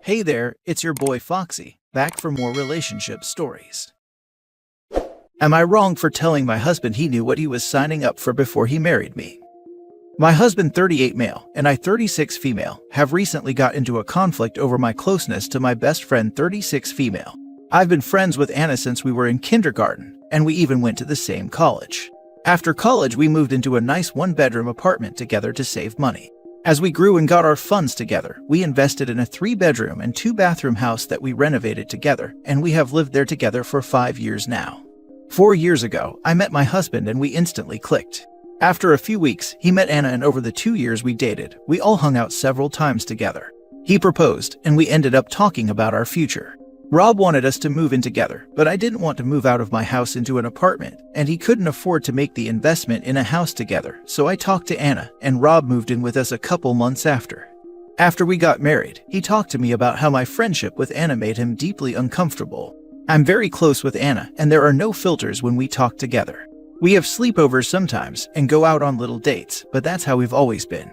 Hey there, it's your boy Foxy, back for more relationship stories. Am I wrong for telling my husband he knew what he was signing up for before he married me? My husband, 38 male, and I, 36 female, have recently got into a conflict over my closeness to my best friend, 36 female. I've been friends with Anna since we were in kindergarten, and we even went to the same college. After college, we moved into a nice one-bedroom apartment together to save money. As we grew and got our funds together, we invested in a 3-bedroom and 2-bathroom house that we renovated together, and we have lived there together for 5 years now. 4 years ago, I met my husband and we instantly clicked. After a few weeks, he met Anna, and over the 2 years we dated, we all hung out several times together. He proposed, and we ended up talking about our future. Rob wanted us to move in together, but I didn't want to move out of my house into an apartment, and he couldn't afford to make the investment in a house together, so I talked to Anna, and Rob moved in with us a couple months after. After we got married, he talked to me about how my friendship with Anna made him deeply uncomfortable. I'm very close with Anna, and there are no filters when we talk together. We have sleepovers sometimes, and go out on little dates, but that's how we've always been.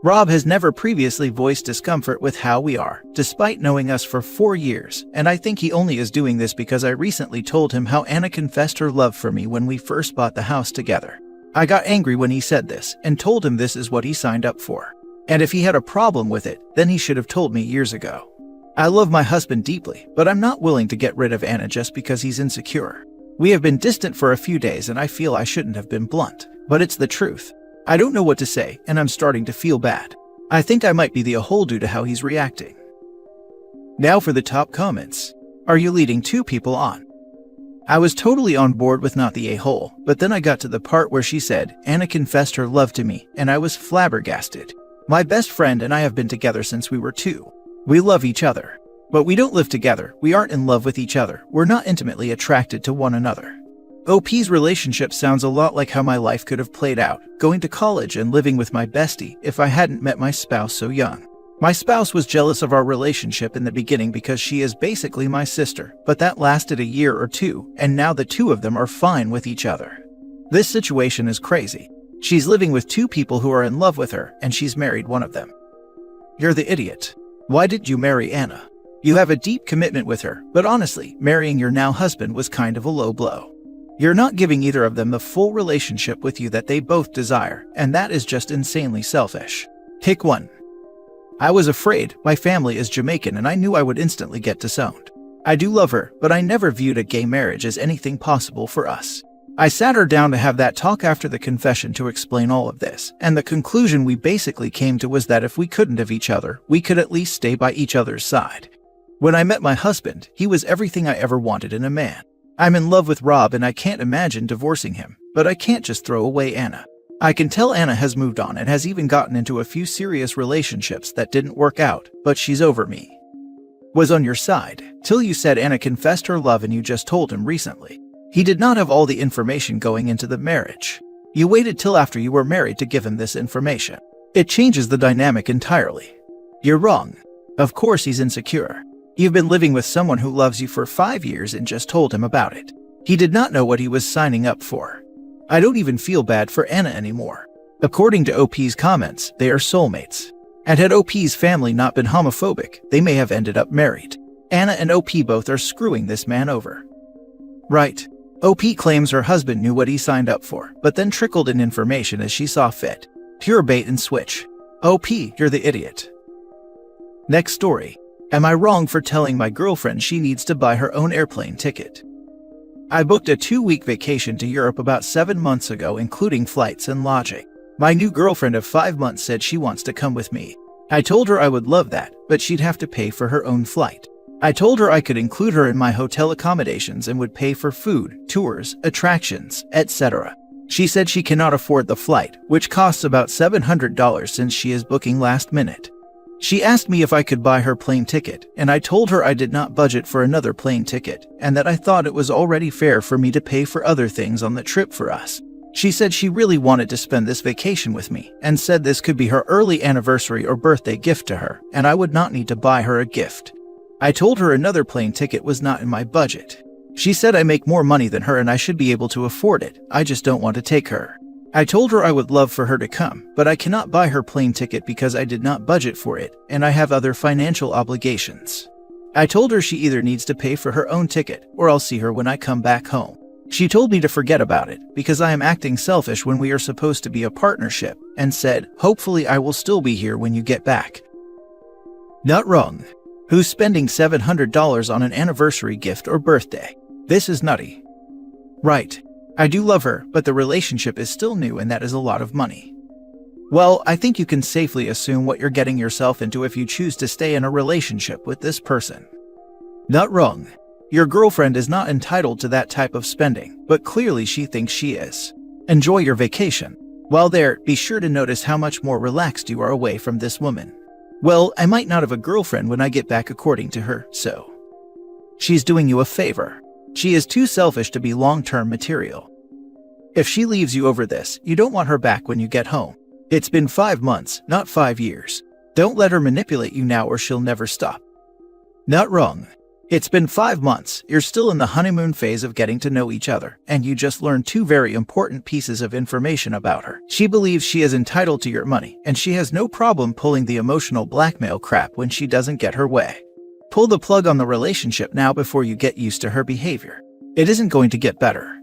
Rob has never previously voiced discomfort with how we are, despite knowing us for 4 years, and I think he only is doing this because I recently told him how Anna confessed her love for me when we first bought the house together. I got angry when he said this, and told him this is what he signed up for. And if he had a problem with it, then he should have told me years ago. I love my husband deeply, but I'm not willing to get rid of Anna just because he's insecure. We have been distant for a few days, and I feel I shouldn't have been blunt, but it's the truth. I don't know what to say, and I'm starting to feel bad. I think I might be the a-hole due to how he's reacting. Now for the top comments. Are you leading 2 people on? I was totally on board with not the a-hole, but then I got to the part where she said, Anna confessed her love to me, and I was flabbergasted. My best friend and I have been together since we were 2. We love each other. But we don't live together, we aren't in love with each other, we're not intimately attracted to one another. OP's relationship sounds a lot like how my life could have played out, going to college and living with my bestie if I hadn't met my spouse so young. My spouse was jealous of our relationship in the beginning because she is basically my sister, but that lasted a year or 2, and now the 2 of them are fine with each other. This situation is crazy. She's living with 2 people who are in love with her, and she's married one of them. You're the idiot. Why did you marry Anna? You have a deep commitment with her, but honestly, marrying your now husband was kind of a low blow. You're not giving either of them the full relationship with you that they both desire, and that is just insanely selfish. Pick one. I was afraid. My family is Jamaican, and I knew I would instantly get disowned. I do love her, but I never viewed a gay marriage as anything possible for us. I sat her down to have that talk after the confession to explain all of this, and the conclusion we basically came to was that if we couldn't have each other, we could at least stay by each other's side. When I met my husband, he was everything I ever wanted in a man. I'm in love with Rob, and I can't imagine divorcing him, but I can't just throw away Anna. I can tell Anna has moved on and has even gotten into a few serious relationships that didn't work out, but she's over me. Was on your side, till you said Anna confessed her love and you just told him recently. He did not have all the information going into the marriage. You waited till after you were married to give him this information. It changes the dynamic entirely. You're wrong. Of course he's insecure. You've been living with someone who loves you for 5 years and just told him about it. He did not know what he was signing up for. I don't even feel bad for Anna anymore. According to OP's comments, they are soulmates. And had OP's family not been homophobic, they may have ended up married. Anna and OP both are screwing this man over. Right. OP claims her husband knew what he signed up for, but then trickled in information as she saw fit. Pure bait and switch. OP, you're the idiot. Next story. Am I wrong for telling my girlfriend she needs to buy her own airplane ticket? I booked a 2-week vacation to Europe about 7 months ago, including flights and lodging. My new girlfriend of 5 months said she wants to come with me. I told her I would love that, but she'd have to pay for her own flight. I told her I could include her in my hotel accommodations and would pay for food, tours, attractions, etc. She said she cannot afford the flight, which costs about $700 since she is booking last minute. She asked me if I could buy her plane ticket, and I told her I did not budget for another plane ticket, and that I thought it was already fair for me to pay for other things on the trip for us. She said she really wanted to spend this vacation with me, and said this could be her early anniversary or birthday gift to her, and I would not need to buy her a gift. I told her another plane ticket was not in my budget. She said I make more money than her and I should be able to afford it, I just don't want to take her. I told her I would love for her to come, but I cannot buy her plane ticket because I did not budget for it, and I have other financial obligations. I told her she either needs to pay for her own ticket, or I'll see her when I come back home. She told me to forget about it, because I am acting selfish when we are supposed to be a partnership, and said, hopefully I will still be here when you get back. Not wrong. Who's spending $700 on an anniversary gift or birthday? This is nutty. Right. I do love her, but the relationship is still new and that is a lot of money. Well, I think you can safely assume what you're getting yourself into if you choose to stay in a relationship with this person. Not wrong. Your girlfriend is not entitled to that type of spending, but clearly she thinks she is. Enjoy your vacation. While there, be sure to notice how much more relaxed you are away from this woman. Well, I might not have a girlfriend when I get back according to her, so. She's doing you a favor. She is too selfish to be long-term material. If she leaves you over this, you don't want her back when you get home. It's been 5 months, not 5 years. Don't let her manipulate you now or she'll never stop. Not wrong. It's been 5 months, you're still in the honeymoon phase of getting to know each other, and you just learned 2 very important pieces of information about her. She believes she is entitled to your money, and she has no problem pulling the emotional blackmail crap when she doesn't get her way. Pull the plug on the relationship now before you get used to her behavior. It isn't going to get better.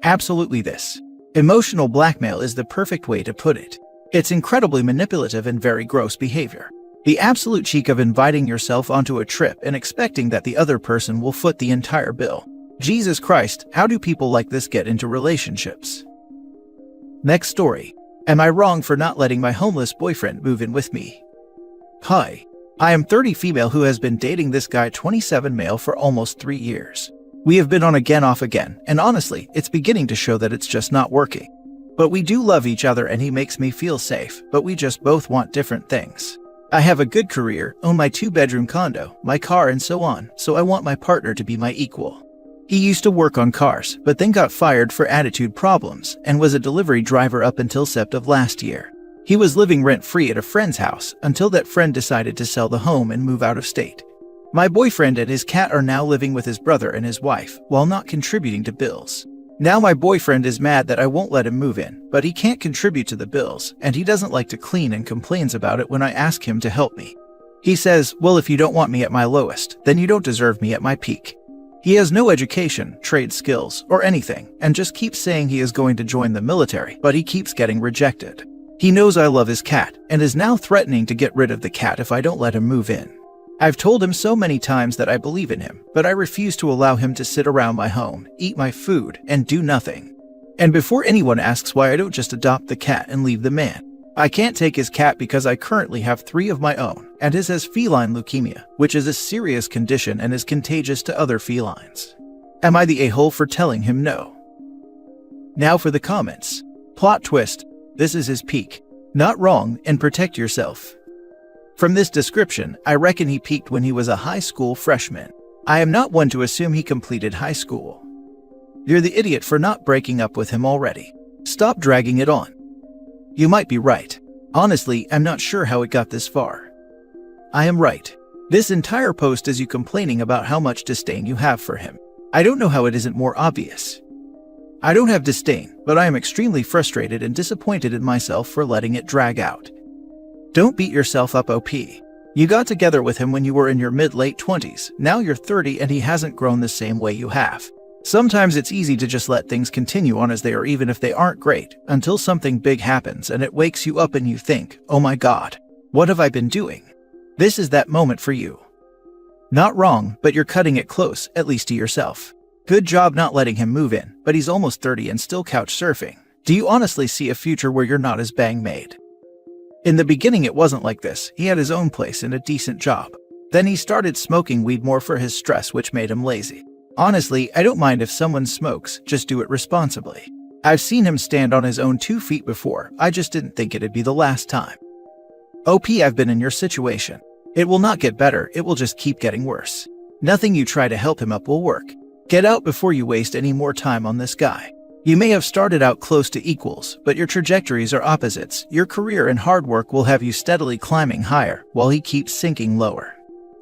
Absolutely this. Emotional blackmail is the perfect way to put it. It's incredibly manipulative and very gross behavior. The absolute cheek of inviting yourself onto a trip and expecting that the other person will foot the entire bill. Jesus Christ, how do people like this get into relationships? Next story. Am I wrong for not letting my homeless boyfriend move in with me? Hi. I am 30 female who has been dating this guy 27 male for almost 3 years. We have been on again off again, and honestly, it's beginning to show that it's just not working. But we do love each other and he makes me feel safe, but we just both want different things. I have a good career, own my 2-bedroom condo, my car and so on, so I want my partner to be my equal. He used to work on cars, but then got fired for attitude problems, and was a delivery driver up until Sept of last year. He was living rent-free at a friend's house, until that friend decided to sell the home and move out of state. My boyfriend and his cat are now living with his brother and his wife, while not contributing to bills. Now my boyfriend is mad that I won't let him move in, but he can't contribute to the bills, and he doesn't like to clean and complains about it when I ask him to help me. He says, well, if you don't want me at my lowest, then you don't deserve me at my peak. He has no education, trade skills, or anything, and just keeps saying he is going to join the military, but he keeps getting rejected. He knows I love his cat, and is now threatening to get rid of the cat if I don't let him move in. I've told him so many times that I believe in him, but I refuse to allow him to sit around my home, eat my food, and do nothing. And before anyone asks why I don't just adopt the cat and leave the man, I can't take his cat because I currently have 3 of my own, and his has feline leukemia, which is a serious condition and is contagious to other felines. Am I the a-hole for telling him no? Now for the comments. Plot twist. This is his peak. Not wrong, and protect yourself. From this description, I reckon he peaked when he was a high school freshman. I am not one to assume he completed high school. You're the idiot for not breaking up with him already. Stop dragging it on. You might be right. Honestly, I'm not sure how it got this far. I am right. This entire post is you complaining about how much disdain you have for him. I don't know how it isn't more obvious. I don't have disdain, but I am extremely frustrated and disappointed in myself for letting it drag out. Don't beat yourself up, OP. You got together with him when you were in your mid-late 20s, now you're 30 and he hasn't grown the same way you have. Sometimes it's easy to just let things continue on as they are even if they aren't great, until something big happens and it wakes you up and you think, oh my god, what have I been doing? This is that moment for you. Not wrong, but you're cutting it close, at least to yourself. Good job not letting him move in, but he's almost 30 and still couch surfing. Do you honestly see a future where you're not as bang made? In the beginning it wasn't like this, he had his own place and a decent job. Then he started smoking weed more for his stress, which made him lazy. Honestly, I don't mind if someone smokes, just do it responsibly. I've seen him stand on his own 2 feet before, I just didn't think it'd be the last time. OP, I've been in your situation. It will not get better, it will just keep getting worse. Nothing you try to help him up will work. Get out before you waste any more time on this guy. You may have started out close to equals, but your trajectories are opposites. Your career and hard work will have you steadily climbing higher, while he keeps sinking lower.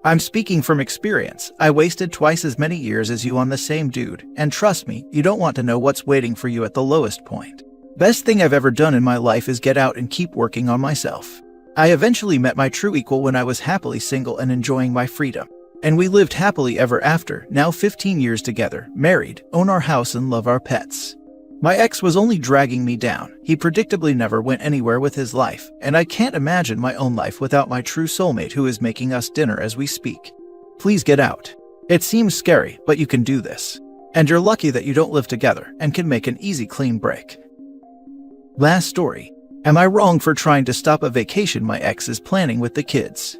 I'm speaking from experience. I wasted twice as many years as you on the same dude, and trust me, you don't want to know what's waiting for you at the lowest point. Best thing I've ever done in my life is get out and keep working on myself. I eventually met my true equal when I was happily single and enjoying my freedom. And we lived happily ever after, now 15 years together, married, own our house and love our pets. My ex was only dragging me down. He predictably never went anywhere with his life, and I can't imagine my own life without my true soulmate who is making us dinner as we speak. Please get out. It seems scary, but you can do this. And you're lucky that you don't live together and can make an easy clean break. Last story. Am I wrong for trying to stop a vacation my ex is planning with the kids?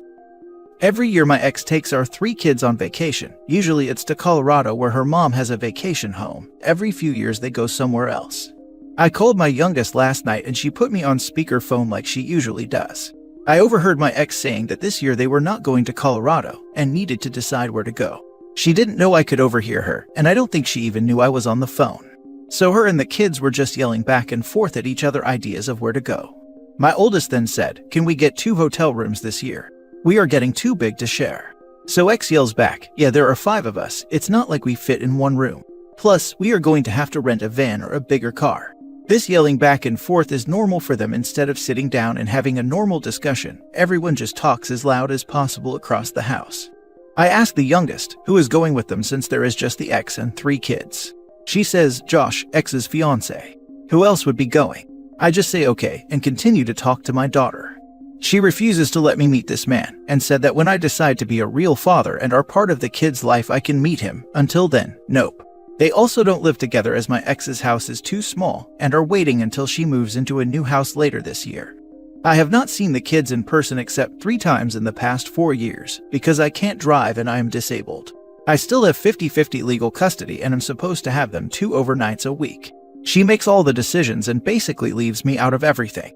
Every year my ex takes our 3 kids on vacation. Usually it's to Colorado where her mom has a vacation home. Every few years they go somewhere else. I called my youngest last night and she put me on speakerphone like she usually does. I overheard my ex saying that this year they were not going to Colorado and needed to decide where to go. She didn't know I could overhear her, and I don't think she even knew I was on the phone. So her and the kids were just yelling back and forth at each other ideas of where to go. My oldest then said, "Can we get 2 hotel rooms this year? We are getting too big to share." So X yells back, "Yeah, there are 5 of us. It's not like we fit in one room. Plus, we are going to have to rent a van or a bigger car." This yelling back and forth is normal for them. Instead of sitting down and having a normal discussion, everyone just talks as loud as possible across the house. I asked the youngest, who is going with them since there is just the ex and 3 kids. She says, "Josh, ex's fiance. Who else would be going?" I just say okay and continue to talk to my daughter. She refuses to let me meet this man and said that when I decide to be a real father and are part of the kid's life I can meet him. Until then, nope. They also don't live together as my ex's house is too small and are waiting until she moves into a new house later this year. I have not seen the kids in person except 3 times in the past 4 years because I can't drive and I am disabled. I still have 50-50 legal custody and am supposed to have them 2 overnights a week. She makes all the decisions and basically leaves me out of everything.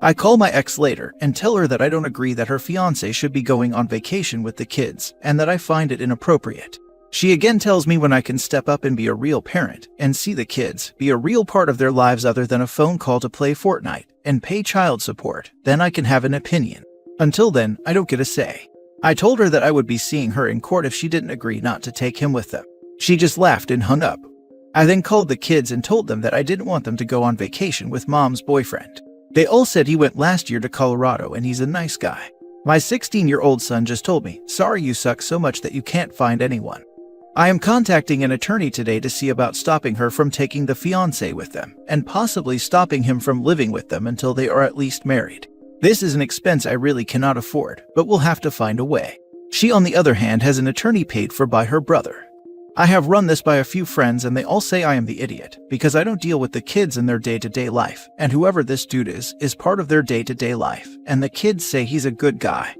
I call my ex later and tell her that I don't agree that her fiancé should be going on vacation with the kids and that I find it inappropriate. She again tells me when I can step up and be a real parent and see the kids, be a real part of their lives other than a phone call to play Fortnite and pay child support, then I can have an opinion. Until then, I don't get a say. I told her that I would be seeing her in court if she didn't agree not to take him with them. She just laughed and hung up. I then called the kids and told them that I didn't want them to go on vacation with mom's boyfriend. They all said he went last year to Colorado and he's a nice guy. My 16-year-old son just told me, "Sorry you suck so much that you can't find anyone." I am contacting an attorney today to see about stopping her from taking the fiancé with them and possibly stopping him from living with them until they are at least married. This is an expense I really cannot afford, but we'll have to find a way. She, on the other hand, has an attorney paid for by her brother. I have run this by a few friends and they all say I am the idiot because I don't deal with the kids in their day-to-day life, and whoever this dude is part of their day-to-day life, and the kids say he's a good guy.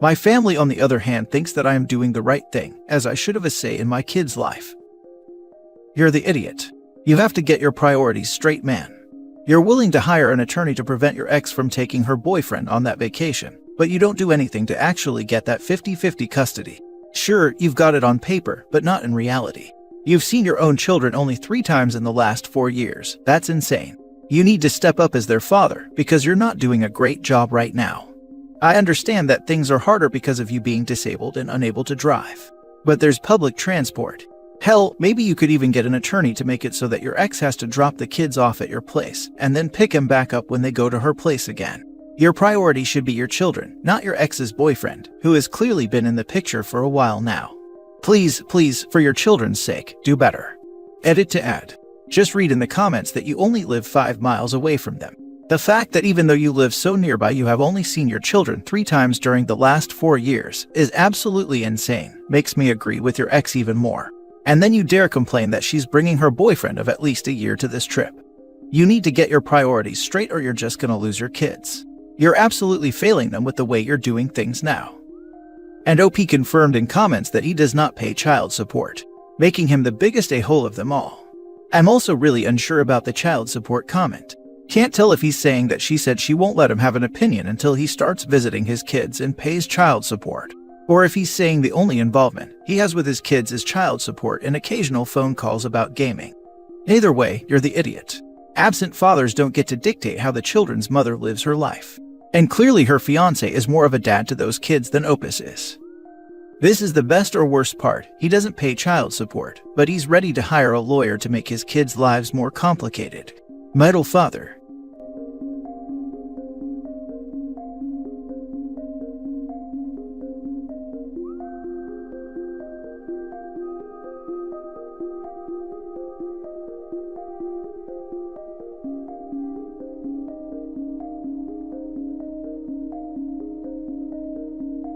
My family, on the other hand, thinks that I am doing the right thing, as I should have a say in my kid's life. You're the idiot. You have to get your priorities straight, man. You're willing to hire an attorney to prevent your ex from taking her boyfriend on that vacation, but you don't do anything to actually get that 50-50 custody. Sure, you've got it on paper, but not in reality. You've seen your own children only 3 times in the last 4 years. That's insane. You need to step up as their father because you're not doing a great job right now. I understand that things are harder because of you being disabled and unable to drive. But there's public transport. Hell, maybe you could even get an attorney to make it so that your ex has to drop the kids off at your place and then pick him back up when they go to her place again. Your priority should be your children, not your ex's boyfriend, who has clearly been in the picture for a while now. Please, for your children's sake, do better. Edit to add. Just read in the comments that you only live 5 miles away from them. The fact that even though you live so nearby you have only seen your children 3 times during the last 4 years is absolutely insane, makes me agree with your ex even more. And then you dare complain that she's bringing her boyfriend of at least a year to this trip. You need to get your priorities straight or you're just gonna lose your kids. You're absolutely failing them with the way you're doing things now. And OP confirmed in comments that he does not pay child support, making him the biggest a-hole of them all. I'm also really unsure about the child support comment. Can't tell if he's saying that she said she won't let him have an opinion until he starts visiting his kids and pays child support, or if he's saying the only involvement he has with his kids is child support and occasional phone calls about gaming. Either way, you're the idiot. Absent fathers don't get to dictate how the children's mother lives her life. And clearly her fiancé is more of a dad to those kids than Opus is. This is the best or worst part. He doesn't pay child support, but he's ready to hire a lawyer to make his kids' lives more complicated. Metal father.